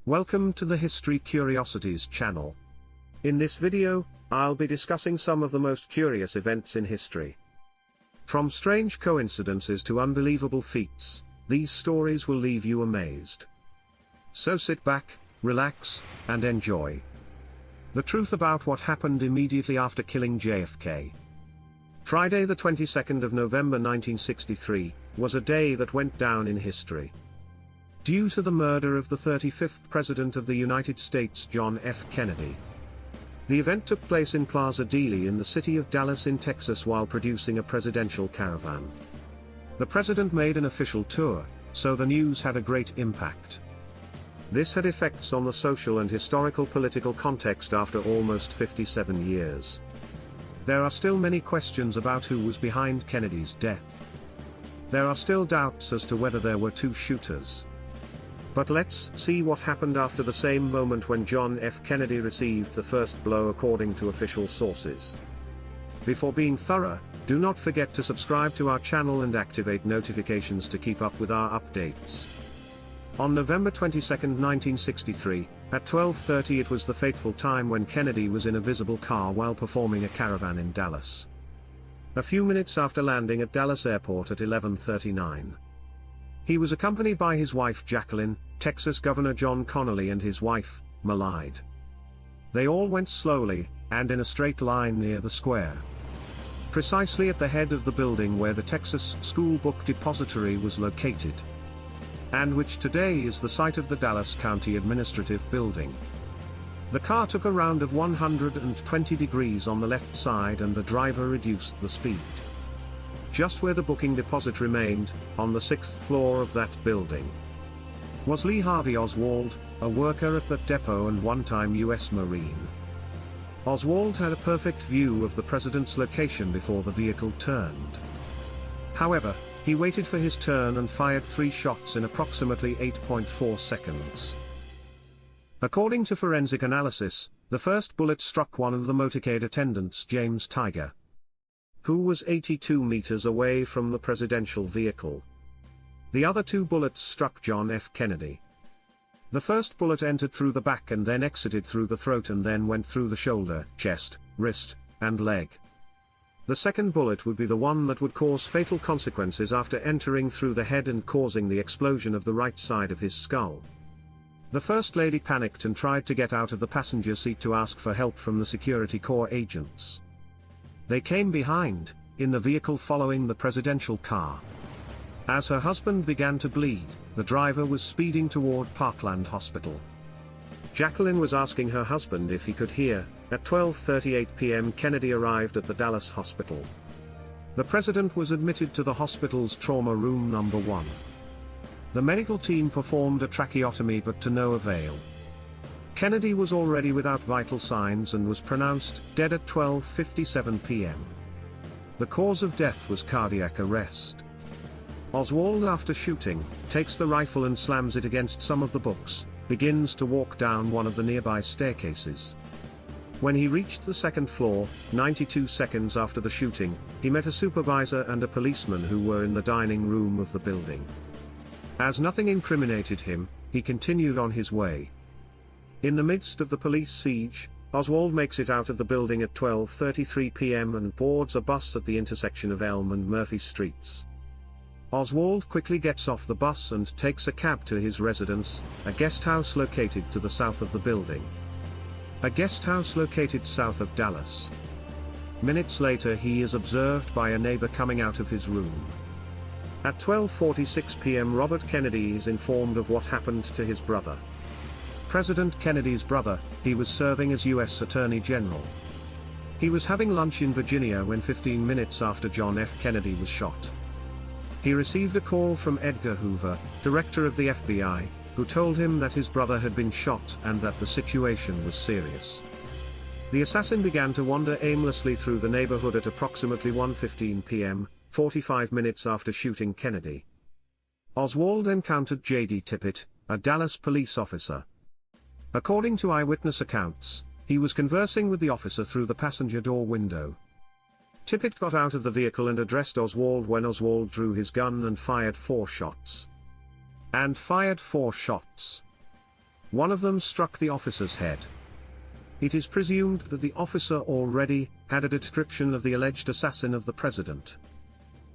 Welcome to the History Curiosities channel. In this video, I'll be discussing some of the most curious events in history. From strange coincidences to unbelievable feats, these stories will leave you amazed. So sit back, relax, and enjoy. The truth about what happened immediately after killing JFK. Friday the 22nd of November 1963, was a day that went down in history. Due to the murder of the 35th President of the United States John F. Kennedy. The event took place in Plaza Dealey in the city of Dallas in Texas while producing a presidential caravan. The president made an official tour, so the news had a great impact. This had effects on the social and historical political context after almost 57 years. There are still many questions about who was behind Kennedy's death. There are still doubts as to whether there were two shooters. But let's see what happened after the same moment when John F. Kennedy received the first blow according to official sources. Before being thorough, do not forget to subscribe to our channel and activate notifications to keep up with our updates. On November 22, 1963, at 12:30 it was the fateful time when Kennedy was in a visible car while performing a caravan in Dallas. A few minutes after landing at Dallas Airport at 11:39. He was accompanied by his wife Jacqueline, Texas Governor John Connally and his wife, Malide. They all went slowly, and in a straight line near the square. Precisely at the head of the building where the Texas School Book Depository was located. And which today is the site of the Dallas County Administrative Building. The car took a round of 120 degrees on the left side and the driver reduced the speed. Just where the booking deposit remained, on the 6th floor of that building, was Lee Harvey Oswald, a worker at that depot and one-time U.S. Marine. Oswald had a perfect view of the president's location before the vehicle turned. However, he waited for his turn and fired 3 shots in approximately 8.4 seconds. According to forensic analysis, the first bullet struck one of the motorcade attendants, James Tiger, who was 82 meters away from the presidential vehicle. The other 2 bullets struck John F. Kennedy. The first bullet entered through the back and then exited through the throat and then went through the shoulder, chest, wrist, and leg. The second bullet would be the one that would cause fatal consequences after entering through the head and causing the explosion of the right side of his skull. The First Lady panicked and tried to get out of the passenger seat to ask for help from the Security Corps agents. They came behind, in the vehicle following the presidential car. As her husband began to bleed, the driver was speeding toward Parkland Hospital. Jacqueline was asking her husband if he could hear. At 12:38 p.m. Kennedy arrived at the Dallas hospital. The president was admitted to the hospital's trauma room number 1. The medical team performed a tracheotomy but to no avail. Kennedy was already without vital signs and was pronounced dead at 12:57 p.m. The cause of death was cardiac arrest. Oswald, after shooting, takes the rifle and slams it against some of the books, begins to walk down one of the nearby staircases. When he reached the 2nd floor, 92 seconds after the shooting, he met a supervisor and a policeman who were in the dining room of the building. As nothing incriminated him, he continued on his way. In the midst of the police siege, Oswald makes it out of the building at 12:33 p.m. and boards a bus at the intersection of Elm and Murphy Streets. Oswald quickly gets off the bus and takes a cab to his residence, a guest house located to the south of the building. A guest house located south of Dallas. Minutes later he is observed by a neighbor coming out of his room. At 12:46 p.m. Robert Kennedy is informed of what happened to his brother. President Kennedy's brother, he was serving as U.S. Attorney General. He was having lunch in Virginia when 15 minutes after John F. Kennedy was shot. He received a call from Edgar Hoover, director of the FBI, who told him that his brother had been shot and that the situation was serious. The assassin began to wander aimlessly through the neighborhood at approximately 1:15 p.m., 45 minutes after shooting Kennedy. Oswald encountered J.D. Tippit, a Dallas police officer. According to eyewitness accounts, he was conversing with the officer through the passenger door window. Tippit got out of the vehicle and addressed Oswald when Oswald drew his gun and fired 4 shots. One of them struck the officer's head. It is presumed that the officer already had a description of the alleged assassin of the president,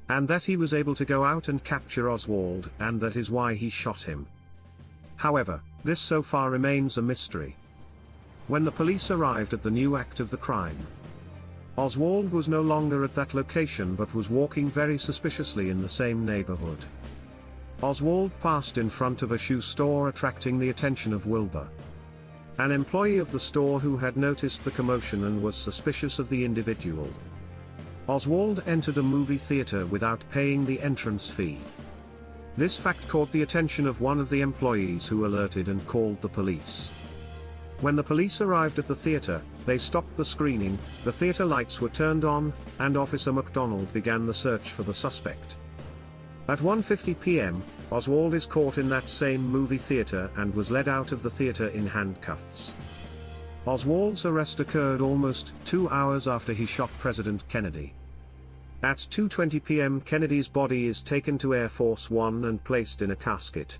and that he was able to go out and capture Oswald, and that is why he shot him. However, this so far remains a mystery. When the police arrived at the new act of the crime, Oswald was no longer at that location but was walking very suspiciously in the same neighborhood. Oswald passed in front of a shoe store, attracting the attention of Wilbur, an employee of the store who had noticed the commotion and was suspicious of the individual. Oswald entered a movie theater without paying the entrance fee. This fact caught the attention of one of the employees, who alerted and called the police. When the police arrived at the theater, they stopped the screening, the theater lights were turned on, and Officer McDonald began the search for the suspect. At 1:50 p.m., Oswald is caught in that same movie theater and was led out of the theater in handcuffs. Oswald's arrest occurred almost 2 hours after he shot President Kennedy. At 2:20 p.m. Kennedy's body is taken to Air Force One and placed in a casket.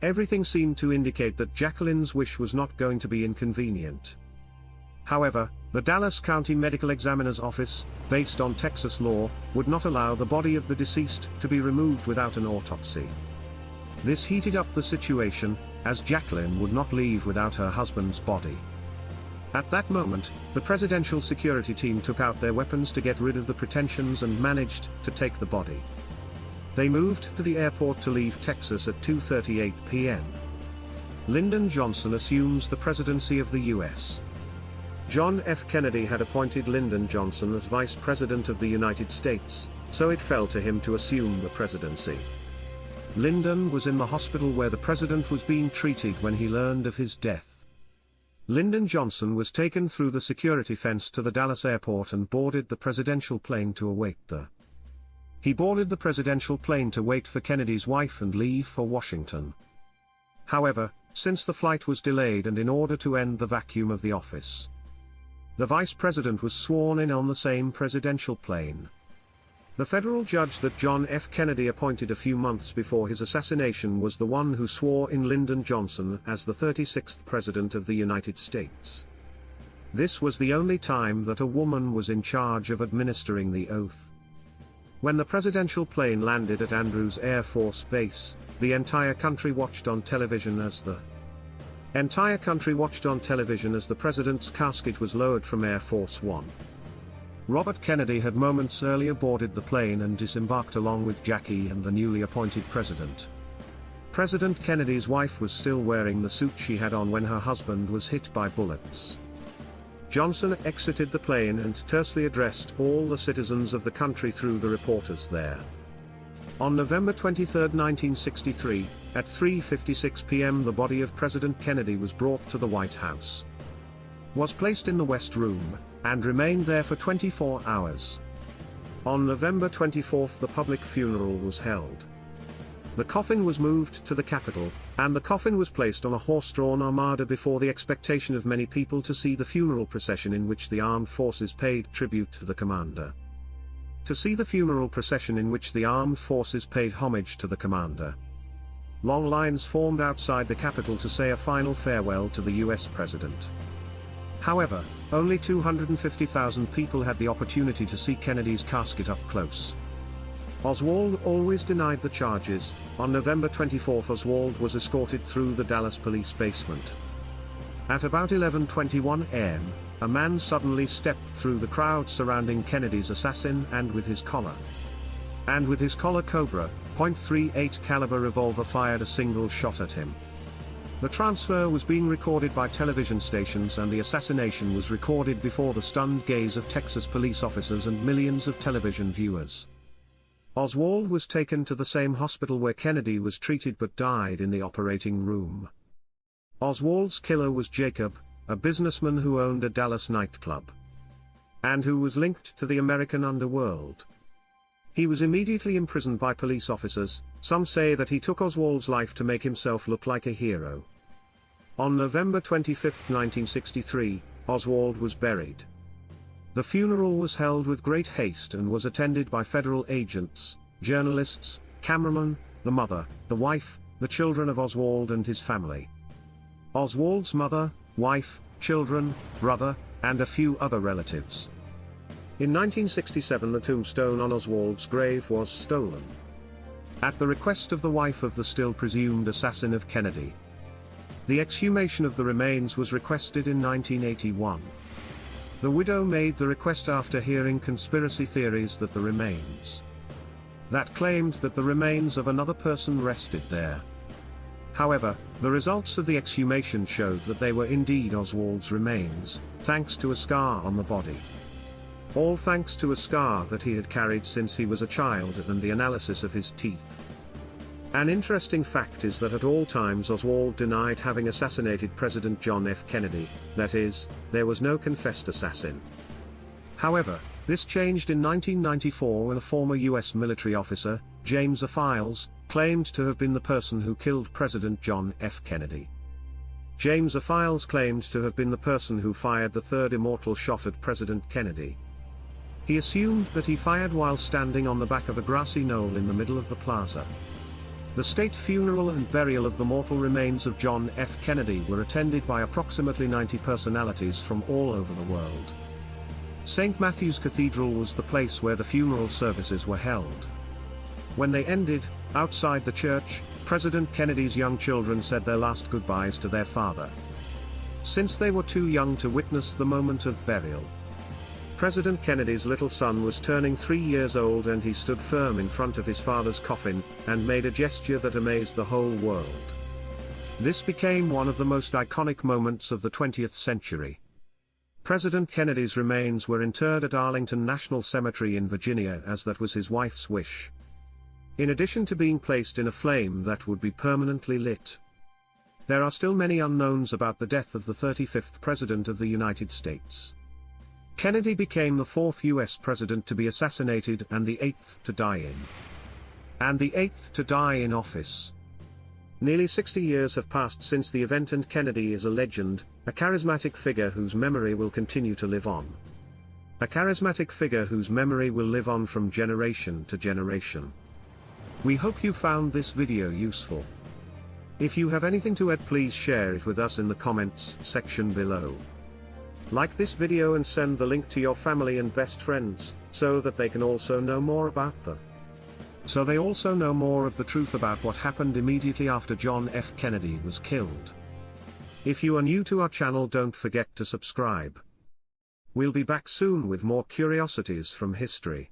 Everything seemed to indicate that Jacqueline's wish was not going to be inconvenient. However, the Dallas County Medical Examiner's Office, based on Texas law, would not allow the body of the deceased to be removed without an autopsy. This heated up the situation, as Jacqueline would not leave without her husband's body. At that moment, the presidential security team took out their weapons to get rid of the pretensions and managed to take the body. They moved to the airport to leave Texas at 2:38 p.m. Lyndon Johnson assumes the presidency of the U.S. John F. Kennedy had appointed Lyndon Johnson as Vice President of the United States, so it fell to him to assume the presidency. Lyndon was in the hospital where the president was being treated when he learned of his death. Lyndon Johnson was taken through the security fence to the Dallas airport and boarded the presidential plane to await He boarded the presidential plane to wait for Kennedy's wife and leave for Washington. However, since the flight was delayed and in order to end the vacuum of the office, the vice president was sworn in on the same presidential plane. The federal judge that John F. Kennedy appointed a few months before his assassination was the one who swore in Lyndon Johnson as the 36th President of the United States. This was the only time that a woman was in charge of administering the oath. When the presidential plane landed at Andrews Air Force Base, the entire country watched on television as the president's casket was lowered from Air Force One. Robert Kennedy had moments earlier boarded the plane and disembarked along with Jackie and the newly appointed president. President Kennedy's wife was still wearing the suit she had on when her husband was hit by bullets. Johnson exited the plane and tersely addressed all the citizens of the country through the reporters there. On November 23, 1963, at 3:56 p.m. the body of President Kennedy was brought to the White House, was placed in the West Room, and remained there for 24 hours. On November 24 the public funeral was held. The coffin was moved to the Capitol, and the coffin was placed on a horse-drawn armada before the expectation of many people to see the funeral procession in which the armed forces paid tribute to the commander. To see the funeral procession in which the armed forces paid homage to the commander. Long lines formed outside the Capitol to say a final farewell to the U.S. President. However, only 250,000 people had the opportunity to see Kennedy's casket up close. Oswald always denied the charges. On November 24 Oswald was escorted through the Dallas police basement. At about 11:21 am, a man suddenly stepped through the crowd surrounding Kennedy's assassin and with his collar Cobra .38 caliber revolver fired a single shot at him. The transfer was being recorded by television stations and the assassination was recorded before the stunned gaze of Texas police officers and millions of television viewers. Oswald was taken to the same hospital where Kennedy was treated but died in the operating room. Oswald's killer was Jacob, a businessman who owned a Dallas nightclub, and who was linked to the American underworld. He was immediately imprisoned by police officers. Some say that he took Oswald's life to make himself look like a hero. On November 25, 1963, Oswald was buried. The funeral was held with great haste and was attended by federal agents, journalists, cameramen, the mother, the wife, the children of Oswald and his family. Oswald's mother, wife, children, brother, and a few other relatives. In 1967 the tombstone on Oswald's grave was stolen, at the request of the wife of the still presumed assassin of Kennedy. The exhumation of the remains was requested in 1981. The widow made the request after hearing conspiracy theories that the remains claimed that the remains of another person rested there. However, the results of the exhumation showed that they were indeed Oswald's remains, thanks to a scar on the body. All thanks to a scar that he had carried since he was a child and the analysis of his teeth. An interesting fact is that at all times Oswald denied having assassinated President John F. Kennedy, that is, there was no confessed assassin. However, this changed in 1994 when a former U.S. military officer, James A. Files, claimed to have been the person who killed President John F. Kennedy. James A. Files claimed to have been the person who fired the third immortal shot at President Kennedy. He assumed that he fired while standing on the back of a grassy knoll in the middle of the plaza. The state funeral and burial of the mortal remains of John F. Kennedy were attended by approximately 90 personalities from all over the world. St. Matthew's Cathedral was the place where the funeral services were held. When they ended, outside the church, President Kennedy's young children said their last goodbyes to their father. Since they were too young to witness the moment of burial, President Kennedy's little son was turning 3 years old and he stood firm in front of his father's coffin, and made a gesture that amazed the whole world. This became one of the most iconic moments of the 20th century. President Kennedy's remains were interred at Arlington National Cemetery in Virginia as that was his wife's wish. In addition to being placed in a flame that would be permanently lit, there are still many unknowns about the death of the 35th President of the United States. Kennedy became the 4th U.S. president to be assassinated and the 8th to die in office. Nearly 60 years have passed since the event and Kennedy is a legend, a charismatic figure whose memory will continue to live on. A charismatic figure whose memory will live on from generation to generation. We hope you found this video useful. If you have anything to add, please share it with us in the comments section below. Like this video and send the link to your family and best friends, so that they can also know more about them. So they also know more of the truth about what happened immediately after John F. Kennedy was killed. If you are new to our channel, don't forget to subscribe. We'll be back soon with more curiosities from history.